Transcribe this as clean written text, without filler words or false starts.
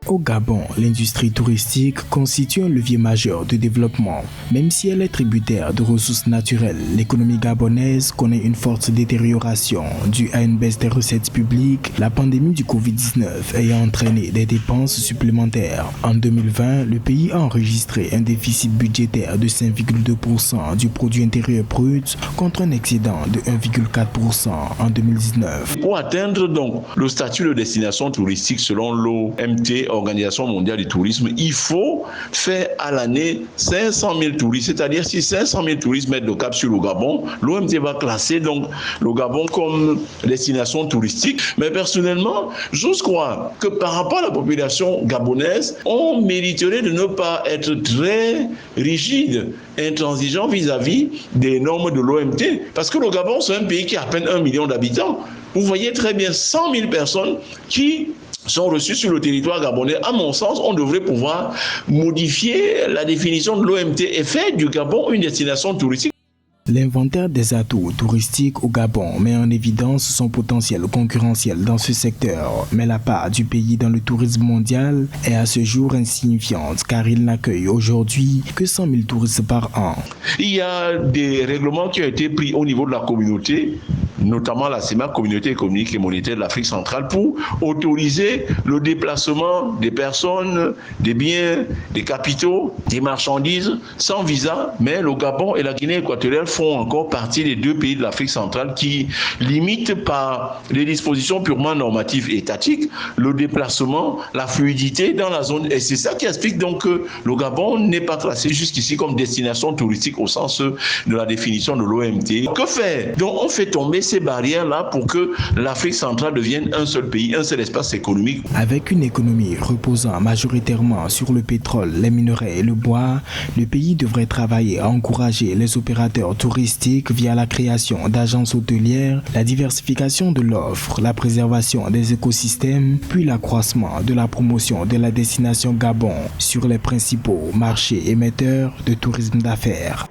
Au Gabon, l'industrie touristique constitue un levier majeur de développement. Même si elle est tributaire de ressources naturelles, l'économie gabonaise connaît une forte détérioration due à une baisse des recettes publiques, la pandémie du Covid-19 ayant entraîné des dépenses supplémentaires. En 2020, le pays a enregistré un déficit budgétaire de 5,2% du produit intérieur brut contre un excédent de 1,4% en 2019. Pour atteindre donc le statut de destination touristique selon l'OMT, Organisation mondiale du tourisme, il faut faire à l'année 500 000 touristes. C'est-à-dire si 500 000 touristes mettent le cap sur le Gabon, l'OMT va classer donc le Gabon comme destination touristique. Mais personnellement, j'ose croire que par rapport à la population gabonaise, on mériterait de ne pas être très rigide, intransigeant vis-à-vis des normes de l'OMT. Parce que le Gabon, c'est un pays qui a à peine 1 million d'habitants. Vous voyez très bien 100 000 personnes qui sont reçus sur le territoire gabonais. À mon sens, on devrait pouvoir modifier la définition de l'OMT et faire du Gabon une destination touristique. L'inventaire des atouts touristiques au Gabon met en évidence son potentiel concurrentiel dans ce secteur, mais la part du pays dans le tourisme mondial est à ce jour insignifiante car il n'accueille aujourd'hui que 100 000 touristes par an. Il y a des règlements qui ont été pris au niveau de la communauté, notamment la CEMAC, Communauté économique et monétaire de l'Afrique centrale, pour autoriser le déplacement des personnes, des biens, des capitaux, des marchandises sans visa, mais le Gabon et la Guinée équatoriale font encore partie des deux pays de l'Afrique centrale qui limitent par les dispositions purement normatives et étatiques le déplacement, la fluidité dans la zone. Et c'est ça qui explique donc que le Gabon n'est pas classé jusqu'ici comme destination touristique au sens de la définition de l'OMT. Que faire? Donc on fait tomber ces barrières-là pour que l'Afrique centrale devienne un seul pays, un seul espace économique. Avec une économie reposant majoritairement sur le pétrole, les minerais et le bois, le pays devrait travailler à encourager les opérateurs touristique via la création d'agences hôtelières, la diversification de l'offre, la préservation des écosystèmes, puis l'accroissement de la promotion de la destination Gabon sur les principaux marchés émetteurs de tourisme d'affaires.